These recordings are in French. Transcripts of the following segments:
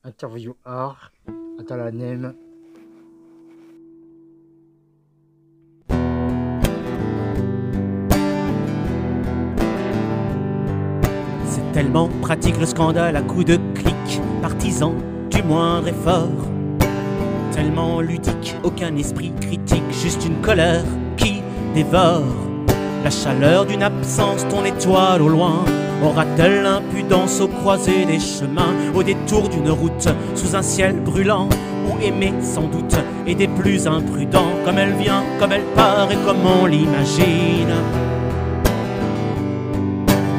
Interview art, Atalanem. C'est tellement pratique le scandale à coups de clic, partisan du moindre effort. Tellement ludique, aucun esprit critique, juste une colère qui dévore. La chaleur d'une absence, ton étoile au loin, aura-t-elle l'impudence au croisé des chemins, au détour d'une route, sous un ciel brûlant, ou aimer sans doute, et des plus imprudents, comme elle vient, comme elle part et comme on l'imagine.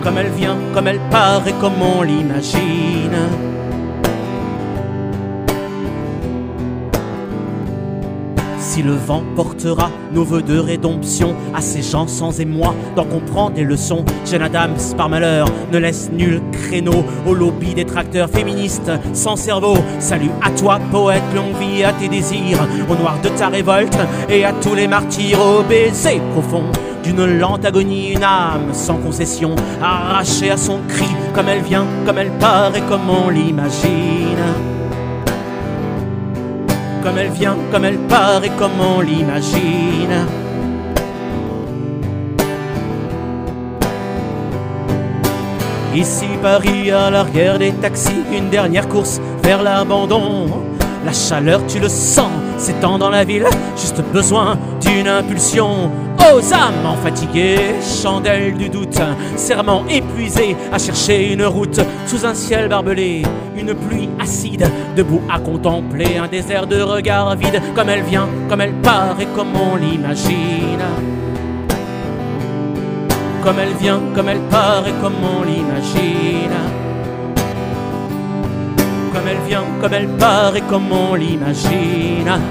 Comme elle vient, comme elle part et comme on l'imagine. Si le vent portera nos vœux de rédemption à ces gens sans émoi d'en comprendre les leçons, Jane Addams, par malheur, ne laisse nul créneau au lobby des tracteurs féministes sans cerveau. Salut à toi, poète, longue vie à tes désirs, au noir de ta révolte et à tous les martyrs, au baiser profond d'une lente agonie, une âme sans concession, arrachée à son cri, comme elle vient, comme elle part et comme on l'imagine. Comme elle vient, comme elle part et comme on l'imagine. Ici Paris, à l'arrière des taxis, une dernière course vers l'abandon. La chaleur, tu le sens, s'étend dans la ville, juste besoin d'une impulsion. Aux âmes fatiguées, chandelle du doute, serment épuisé à chercher une route sous un ciel barbelé, une pluie acide, debout à contempler un désert de regards vides, comme elle vient, comme elle part et comme on l'imagine. Comme elle vient, comme elle part et comme on l'imagine. Comme elle vient, comme elle part et comme on l'imagine.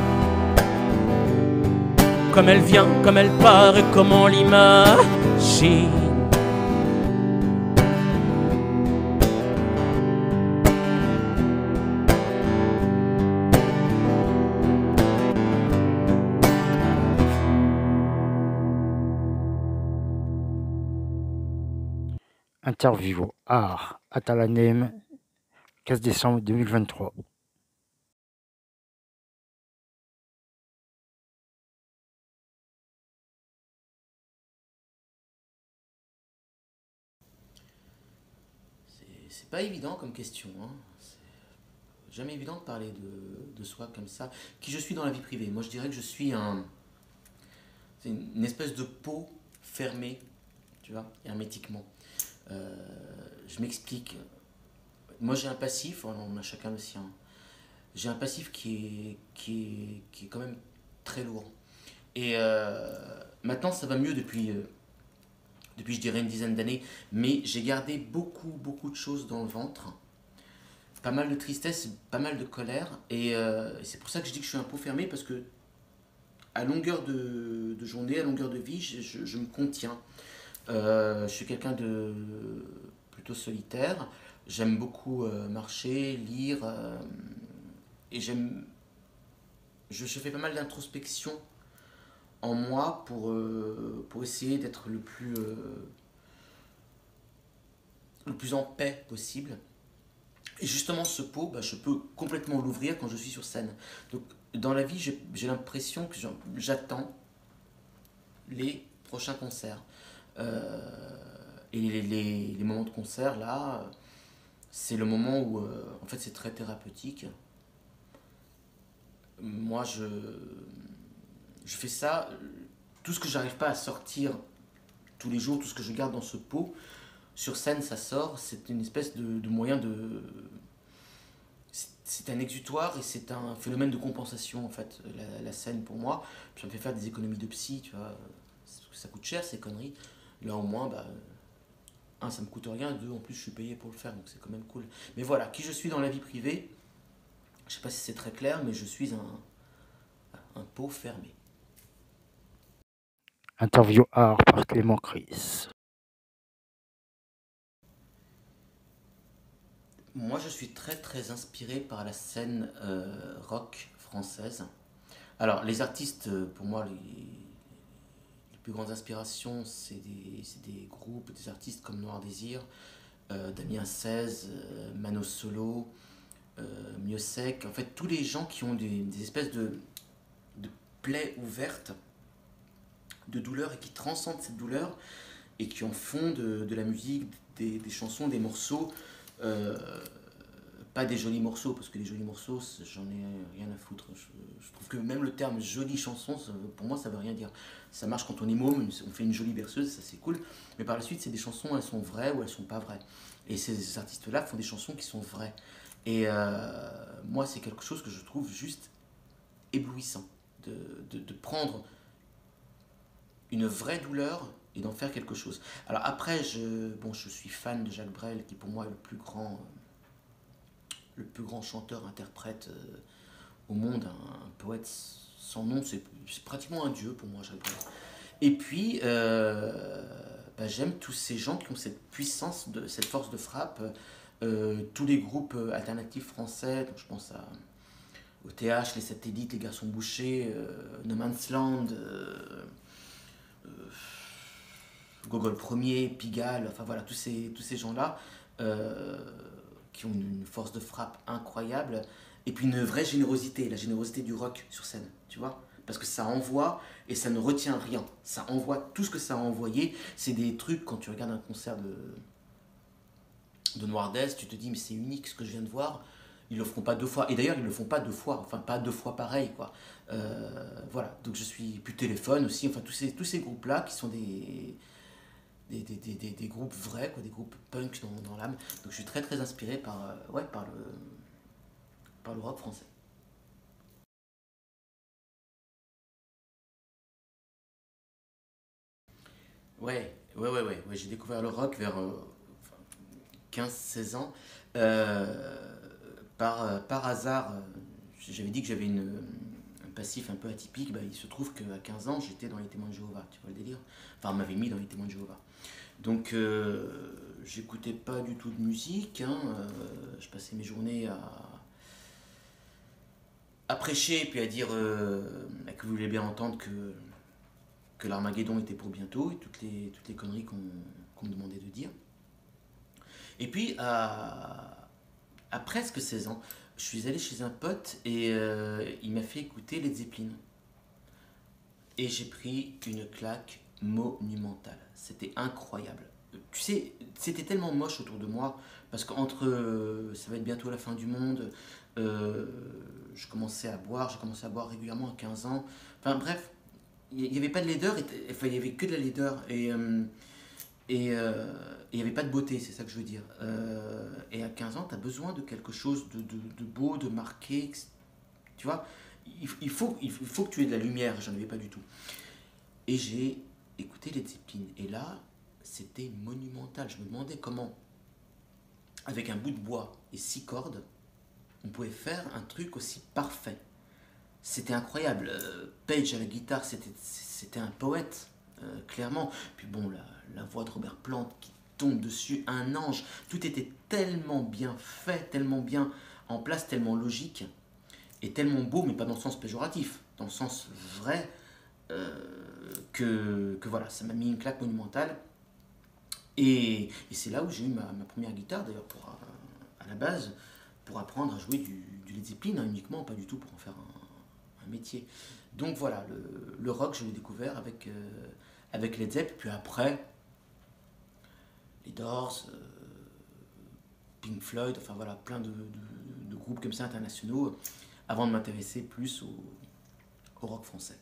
Comme elle vient, comme elle part et comme on l'imagine. Interview art, Atalanem, 15 décembre 2023. C'est pas évident comme question, hein. C'est jamais évident de parler de soi comme ça. Qui je suis dans la vie privée? Moi je dirais que je suis c'est une espèce de pot fermé, tu vois, hermétiquement. Euh, je m'explique. Moi j'ai un passif, on a chacun le sien. J'ai un passif qui est quand même très lourd. Et maintenant ça va mieux depuis je dirais une dizaine d'années, mais j'ai gardé beaucoup de choses dans le ventre. Pas mal de tristesse, pas mal de colère, et c'est pour ça que je dis que je suis un pot fermé, parce que à longueur de journée, à longueur de vie, je me contiens. Je suis quelqu'un de plutôt solitaire, j'aime beaucoup marcher, lire, et je fais pas mal d'introspection en moi pour essayer d'être le plus en paix possible. Et justement, ce pot, bah, je peux complètement l'ouvrir quand je suis sur scène. Donc, dans la vie, j'ai l'impression que j'attends les prochains concerts. Et les moments de concert, là, c'est le moment où, en fait, c'est très thérapeutique. Moi, je fais ça, tout ce que j'arrive pas à sortir tous les jours, tout ce que je garde dans ce pot, sur scène, ça sort. C'est une espèce de moyen de, c'est un exutoire et c'est un phénomène de compensation en fait, la scène pour moi. Puis ça me fait faire des économies de psy, tu vois. Ça coûte cher ces conneries. Là au moins, bah, un, ça me coûte rien, deux, en plus je suis payé pour le faire, donc c'est quand même cool. Mais voilà, qui je suis dans la vie privée, je sais pas si c'est très clair, mais je suis un pot fermé. Interview art par Clément Chris. Moi je suis très inspiré par la scène rock française. Alors les artistes, pour moi, les plus grandes inspirations, c'est des groupes, des artistes comme Noir Désir, Damien 16, Mano Solo, Mieux Sec, en fait tous les gens qui ont des espèces de plaies ouvertes, de douleur et qui transcendent cette douleur et qui en font de la musique, des chansons, des morceaux, euh, pas des jolis morceaux, parce que les jolis morceaux, j'en ai rien à foutre. Je trouve que même le terme jolie chanson, pour moi, ça veut rien dire. Ça marche quand on est môme, on fait une jolie berceuse, ça c'est cool, mais par la suite, c'est des chansons, elles sont vraies ou elles sont pas vraies. Et ces artistes-là font des chansons qui sont vraies. Et moi, c'est quelque chose que je trouve juste éblouissant, de prendre une vraie douleur et d'en faire quelque chose. Alors après, je suis fan de Jacques Brel, qui pour moi est le plus grand chanteur-interprète au monde, un poète sans nom, c'est pratiquement un dieu pour moi, Jacques Brel. Et puis, j'aime tous ces gens qui ont cette puissance, cette force de frappe, tous les groupes alternatifs français, donc je pense au TH, les Satellites, les Garçons Bouchers, No Man's Land, Gogol Premier, Pigalle, enfin voilà, tous ces gens-là qui ont une force de frappe incroyable et puis une vraie générosité, la générosité du rock sur scène, tu vois, parce que ça envoie et ça ne retient rien, ça envoie tout ce que ça a envoyé. C'est des trucs, quand tu regardes un concert de Noir Dès, tu te dis mais c'est unique ce que je viens de voir, ils le feront pas deux fois, et d'ailleurs ils le font pas deux fois, enfin pas deux fois pareil quoi. Voilà, donc je suis plus Téléphone aussi, enfin tous ces groupes là qui sont des groupes vrais, quoi, des groupes punk dans l'âme. Donc je suis très très inspiré par le rock français. Ouais, j'ai découvert le rock vers 15-16 ans. Euh, par hasard, j'avais dit que j'avais un passif un peu atypique. Bah, il se trouve qu'à 15 ans, j'étais dans les témoins de Jéhovah, tu vois le délire. Enfin, on m'avait mis dans les témoins de Jéhovah. Donc, j'écoutais pas du tout de musique, hein. Je passais mes journées à prêcher et puis à dire que vous voulez bien entendre que l'Armageddon était pour bientôt et toutes les conneries qu'on me demandait de dire. Et puis, à presque 16 ans, je suis allé chez un pote et il m'a fait écouter Led Zeppelin. Et j'ai pris une claque monumentale. C'était incroyable. Tu sais, c'était tellement moche autour de moi, parce qu'entre ça va être bientôt la fin du monde, euh, j'ai commencé à boire régulièrement à 15 ans. Enfin bref, il n'y avait pas de laideur, enfin il n'y avait que de la laideur, et il n'y avait pas de beauté, c'est ça que je veux dire. Et à 15 ans, tu as besoin de quelque chose de beau, de marqué, tu vois. Il faut que tu aies de la lumière, j'en avais pas du tout. Et j'ai écouté Led Zeppelin, et là, c'était monumental. Je me demandais comment, avec un bout de bois et 6 cordes, on pouvait faire un truc aussi parfait. C'était incroyable. Page à la guitare, c'était un poète, clairement. Puis bon, la voix de Robert Plant qui tombe dessus, un ange. Tout était tellement bien fait, tellement bien en place, tellement logique, et tellement beau, mais pas dans le sens péjoratif, dans le sens vrai, que voilà, ça m'a mis une claque monumentale. Et c'est là où j'ai eu ma première guitare, d'ailleurs, à la base, pour apprendre à jouer du Led Zeppelin, hein, uniquement, pas du tout pour en faire un métier. Donc voilà, le rock, je l'ai découvert avec Led Zepp, puis après, les Doors, Pink Floyd, enfin voilà, plein de groupes comme ça internationaux, avant de m'intéresser plus au rock français.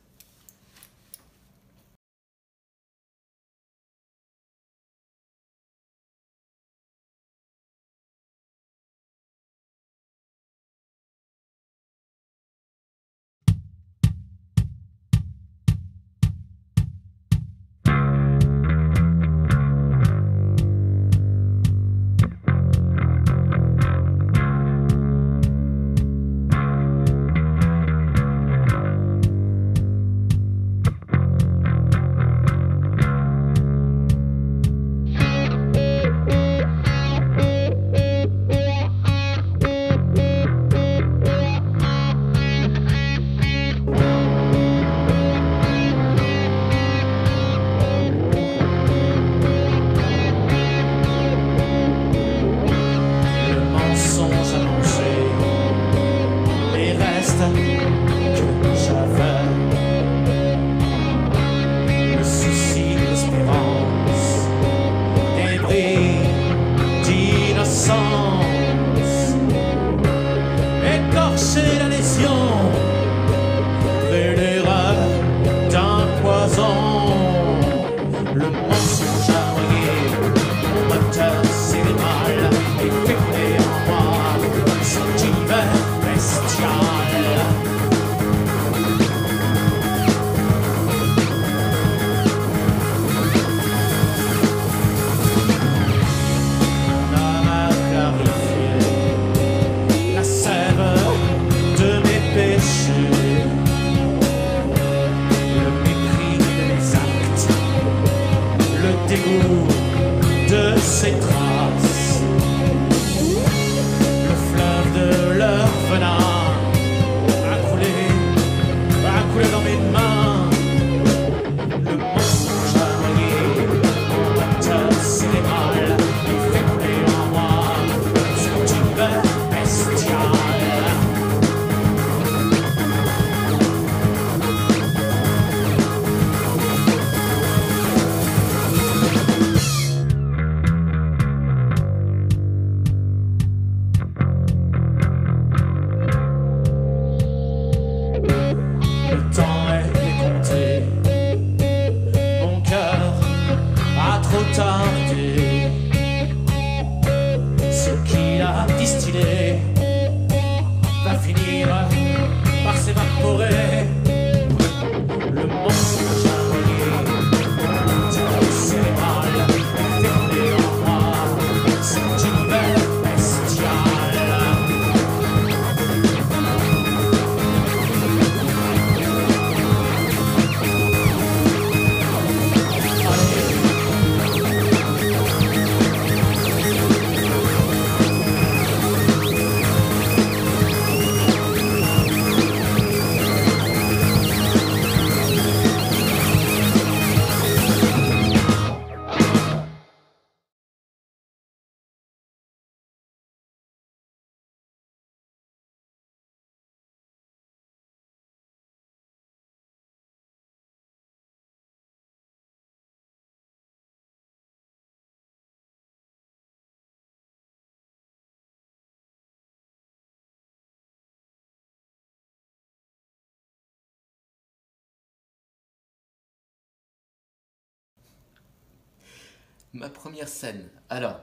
Ma première scène. Alors,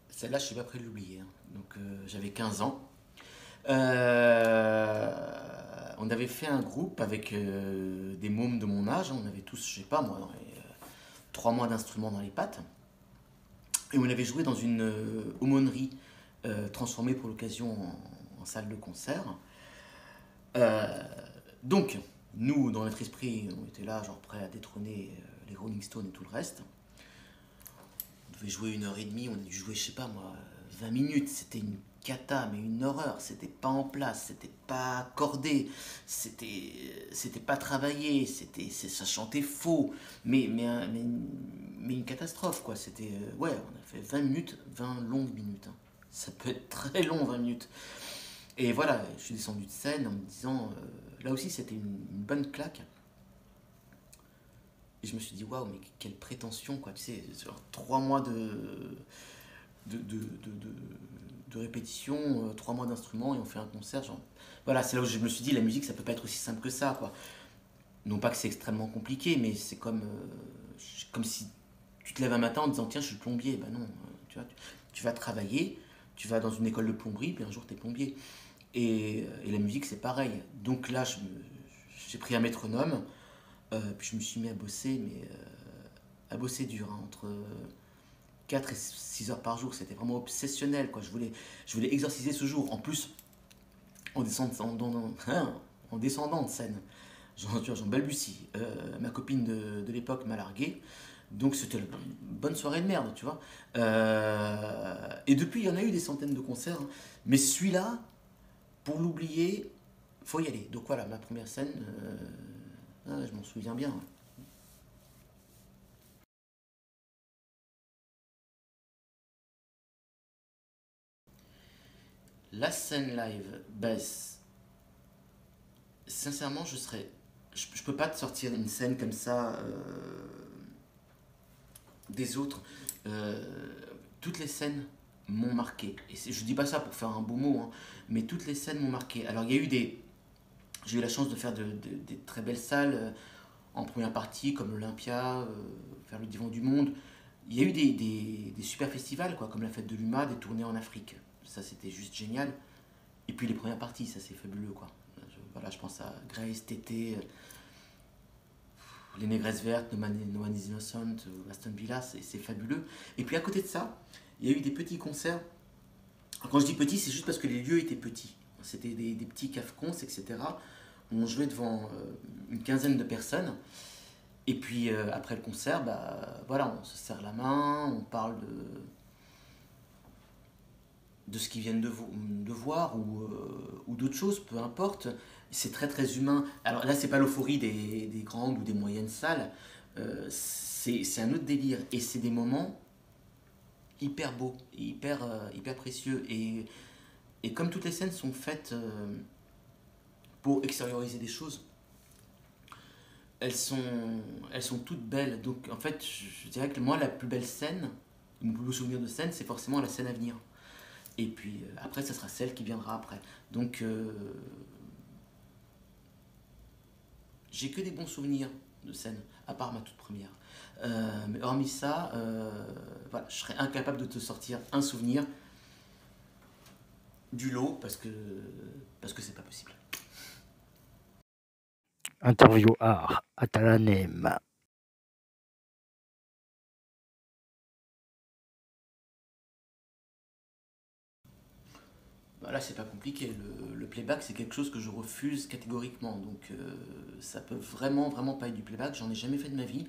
celle-là, je suis pas prêt de l'oublier, hein. Donc, j'avais 15 ans. On avait fait un groupe avec des mômes de mon âge. On avait tous, je sais pas moi, dans les 3 mois d'instruments dans les pattes. Et on avait joué dans une aumônerie transformée pour l'occasion en salle de concert. Euh, donc, nous, dans notre esprit, on était là, genre prêts à détrôner les Rolling Stones et tout le reste. On devait jouer 1 h 30, on a dû jouer, je sais pas moi, 20 minutes. C'était une cata, mais une horreur. C'était pas en place, c'était pas accordé, c'était pas travaillé, ça chantait faux. Mais une catastrophe, quoi. C'était, ouais, on a fait 20 minutes, 20 longues minutes, hein. Ça peut être très long, 20 minutes. Et voilà, je suis descendu de scène en me disant, là aussi c'était une bonne claque. Et je me suis dit, waouh, mais quelle prétention, quoi. Tu sais, genre 3 mois de, de, de, de- de répétition, 3 mois d'instruments et on fait un concert. Genre. Voilà, c'est là où je me suis dit, la musique, ça peut pas être aussi simple que ça, quoi. Non pas que c'est extrêmement compliqué, mais c'est comme si tu te lèves un matin en disant, tiens, je suis plombier. Ben non, tu vois, tu vas travailler, tu vas dans une école de plomberie, puis un jour tu es plombier. Et la musique, c'est pareil. Donc là, j'ai pris un métronome, puis je me suis mis à bosser, mais à bosser dur, hein, entre 4 et 6 heures par jour. C'était vraiment obsessionnel, quoi. Je voulais exorciser ce jour. En plus, en descendant, en descendant de scène, j'en balbutie. Ma copine de l'époque m'a largué. Donc c'était une bonne soirée de merde, tu vois. Et depuis, il y en a eu des centaines de concerts, hein. Mais celui-là, pour l'oublier, faut y aller. Donc voilà, ma première scène, je m'en souviens bien. La scène live, bah, sincèrement, je peux pas te sortir une scène comme ça des autres. Euh, Toutes les scènes m'ont marqué. Et je dis pas ça pour faire un beau mot, hein, mais toutes les scènes m'ont marqué. Alors il y a eu j'ai eu la chance de faire des très belles salles en première partie, comme l'Olympia, faire le Divan du Monde. Il y a eu des super festivals, quoi, comme la Fête de l'UMA, des tournées en Afrique. Ça, c'était juste génial. Et puis les premières parties, ça, c'est fabuleux, quoi. Voilà, je pense à Grace, Tété, Les Négresses Vertes, No Man is Innocent, Aston Villa, c'est fabuleux. Et puis à côté de ça, il y a eu des petits concerts. Quand je dis petits, c'est juste parce que les lieux étaient petits. C'était des petits cafcons, etc. On jouait devant une quinzaine de personnes. Et puis après le concert, bah, voilà, on se serre la main, on parle de ce qu'ils viennent de voir ou d'autres choses, peu importe. C'est très très humain. Alors là, c'est pas l'euphorie des grandes ou des moyennes salles, c'est un autre délire. Et c'est des moments hyper beaux, hyper précieux. Et comme toutes les scènes sont faites pour extérioriser des choses, elles sont, elles sont toutes belles. Donc en fait, je dirais que moi, la plus belle scène, mon plus beau souvenir de scène, c'est forcément la scène à venir. Et puis après, ça sera celle qui viendra après. Donc j'ai que des bons souvenirs de scène, à part ma toute première. Mais hormis ça, voilà, je serais incapable de te sortir un souvenir du lot parce que c'est pas possible. Interview art Atalanem. Bah là, c'est pas compliqué. Le playback, c'est quelque chose que je refuse catégoriquement. Donc, ça peut vraiment, vraiment pas être du playback. J'en ai jamais fait de ma vie.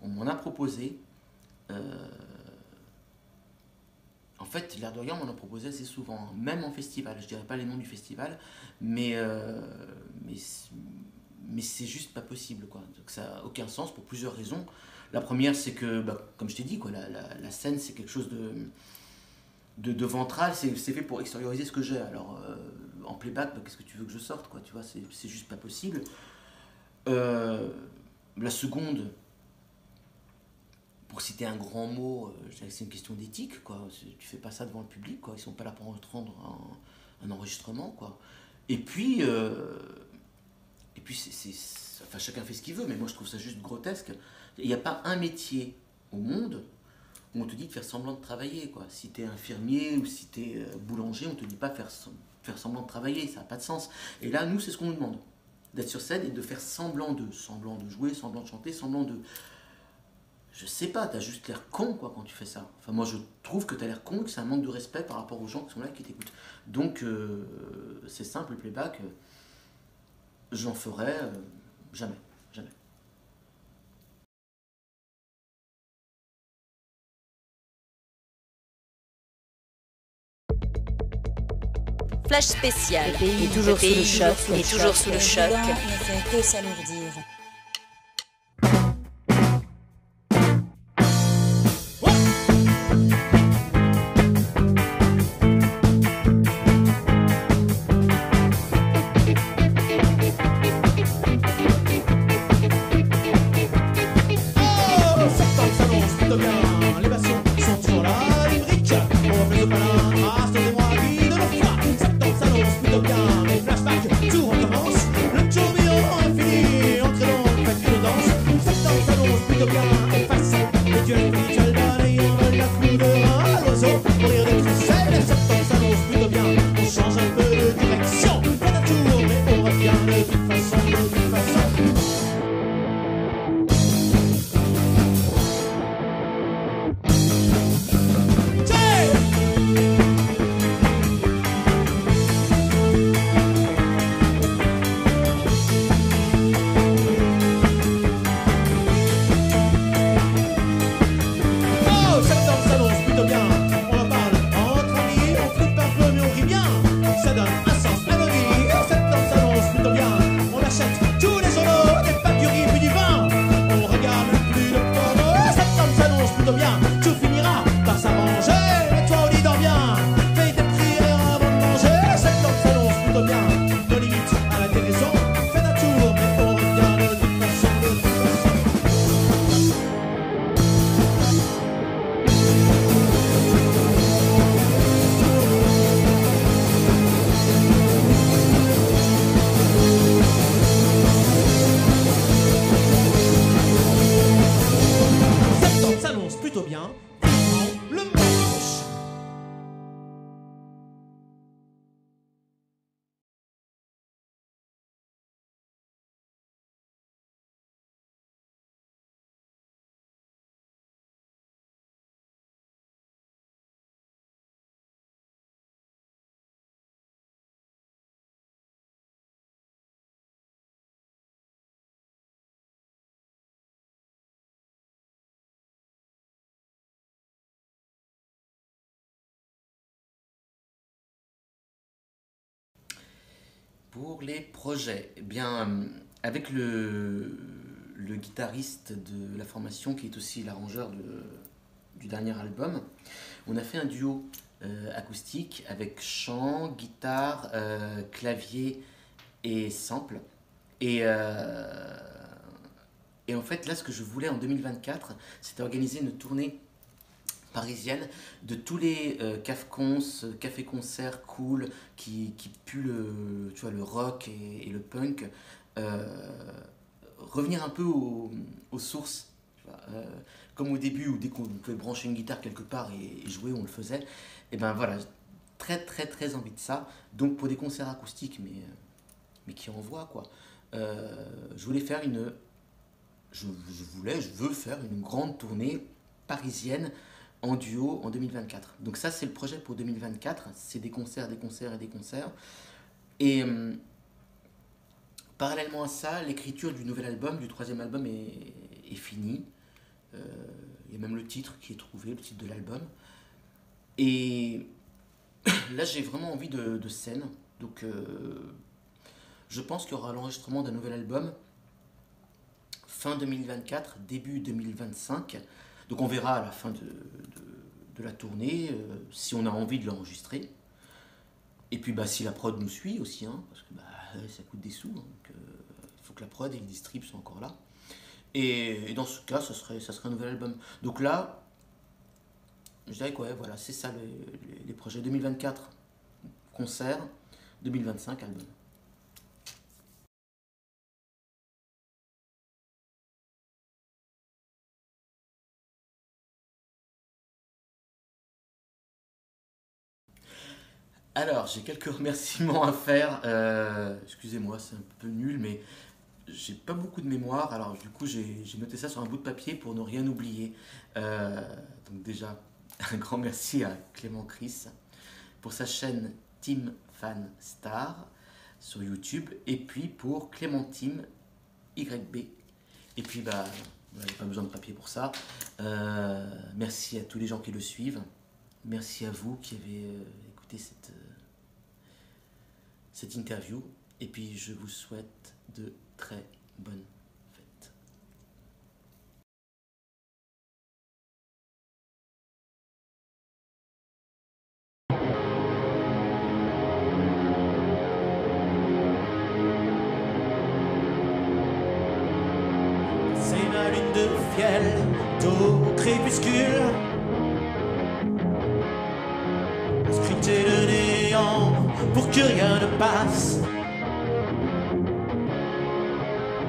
On m'en a proposé. Euh, En fait, l'air de rien, on m'en a proposé assez souvent, hein. Même en festival. Je dirais pas les noms du festival, mais, mais, mais c'est juste pas possible, quoi. Donc, ça n'a aucun sens pour plusieurs raisons. La première, c'est que, bah, comme je t'ai dit, quoi, la scène, c'est quelque chose de ventral, c'est fait pour extérioriser ce que j'ai. Alors, en playback, bah, qu'est-ce que tu veux que je sorte, quoi, tu vois, c'est juste pas possible. Euh, la seconde, pour citer un grand mot, je dirais que c'est une question d'éthique, quoi. Tu fais pas ça devant le public, quoi. Ils sont pas là pour entendre un enregistrement, quoi. Et puis, enfin, chacun fait ce qu'il veut, mais moi je trouve ça juste grotesque. Il n'y a pas un métier au au monde où on te dit de faire semblant de travailler, quoi. Si tu es infirmier ou si tu es boulanger, on te dit pas faire semblant de travailler, ça n'a pas de sens. Et là, nous, c'est ce qu'on nous demande. D'être sur scène et de faire semblant de jouer, semblant de chanter, semblant de... Je sais pas, t'as juste l'air con, quoi, quand tu fais ça. Enfin, moi, je trouve que t'as l'air con, que c'est un manque de respect par rapport aux gens qui sont là, qui t'écoutent. Donc, c'est simple, le playback, j'en ferai jamais, jamais. Flash spécial. Le pays est toujours sous le choc. est toujours sous le choc. Ne fait que s'alourdir. Pour les projets, eh bien, avec le guitariste de la formation qui est aussi l'arrangeur du dernier album, on a fait un duo acoustique avec chant, guitare, clavier et sample. Et, et en fait, là, ce que je voulais en 2024, c'était organiser une tournée parisienne de tous les café-concerts cool qui puent tu vois, le rock et le punk. Revenir un peu aux sources. Tu vois, comme au début, où dès qu'on pouvait brancher une guitare quelque part et jouer, on le faisait. Et ben voilà, très très très envie de ça. Donc pour des concerts acoustiques, mais qui envoient quoi. Je voulais faire je veux faire une grande tournée parisienne en duo en 2024. Donc ça, c'est le projet pour 2024. C'est des concerts, des concerts et des concerts. Et parallèlement à ça, l'écriture du nouvel album, du troisième album est finie. Il y a même le titre qui est trouvé, le titre de l'album. Et là, j'ai vraiment envie de scène. Donc je pense qu'il y aura l'enregistrement d'un nouvel album fin 2024, début 2025. Donc on verra à la fin de la tournée si on a envie de l'enregistrer. Et puis si la prod nous suit aussi, hein, parce que ça coûte des sous. Hein, donc il faut que la prod et le distrib soient encore là. Et dans ce cas, ça serait un nouvel album. Donc là, je dirais que ouais, voilà, c'est ça les projets 2024, concert, 2025, album. Alors, j'ai quelques remerciements à faire. Excusez-moi, c'est un peu nul, mais j'ai pas beaucoup de mémoire. Alors, du coup, j'ai noté ça sur un bout de papier pour ne rien oublier. Donc, déjà, un grand merci à Clément Chris pour sa chaîne Team Fan Star sur YouTube. Et puis pour Clémentine YB. Et puis, bah, il n'y a pas besoin de papier pour ça. Merci à tous les gens qui le suivent. Merci à vous qui avez écouté cette interview. Et puis, je vous souhaite de très bonnes fêtes. C'est ma lune de fiel, d'eau crépuscule, scripté de néant pour que rien ne passe.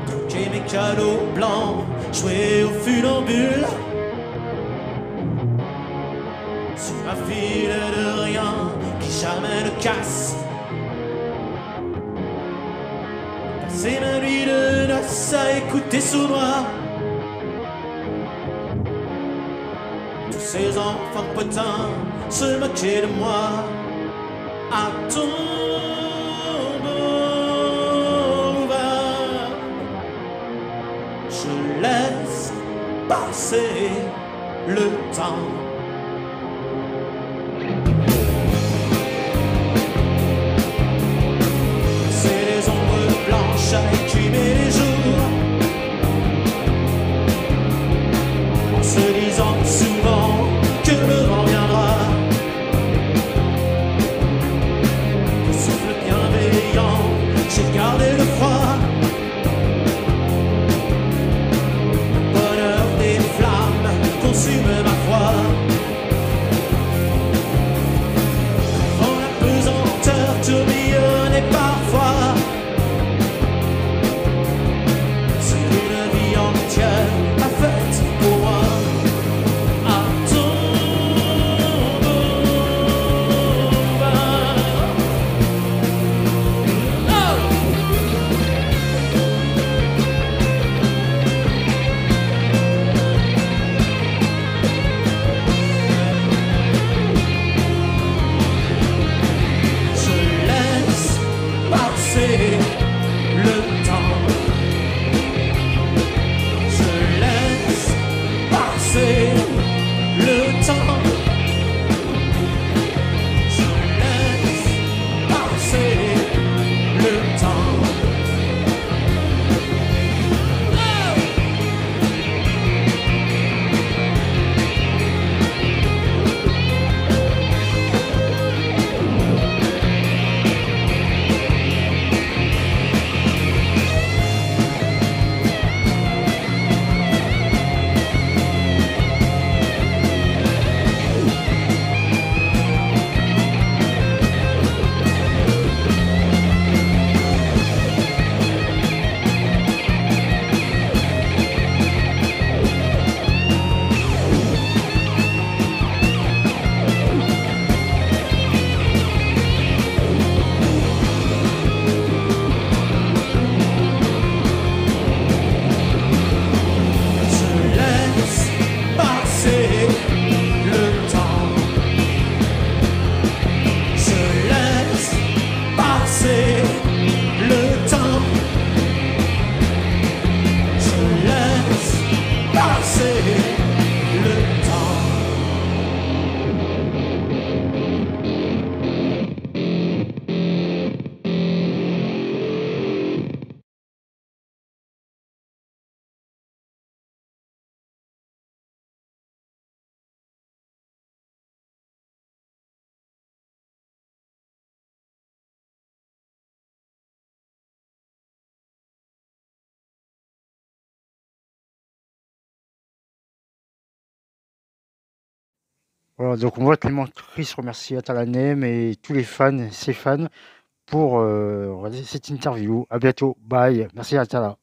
Troquer mes cadeaux blancs, jouer au funambule, sur ma file de rien qui jamais ne casse. Passer ma nuit de noces à écouter sournois tous ces enfants potins se moquer de moi. À ton ouvert, je laisse passer le temps. C'est les ombres blanches à écumer les jours, en se disant souvent que le vent viendra. Le souffle bienveillant, j'ai gardé le froid. Le bonheur des flammes consume ma foi. Quand la pesanteur tourbillonnait parfois, c'est une vie entière à faite pour moi. À ton je laisse passer le temps. Je laisse passer le temps. Je laisse passer le temps. Je laisse passer le temps. Je laisse passer le temps. Je laisse passer le temps. Voilà, donc on voit Clément Chris remercier Atalanem et tous les fans, ses fans, pour regarder cette interview. À bientôt. Bye. Merci Atala.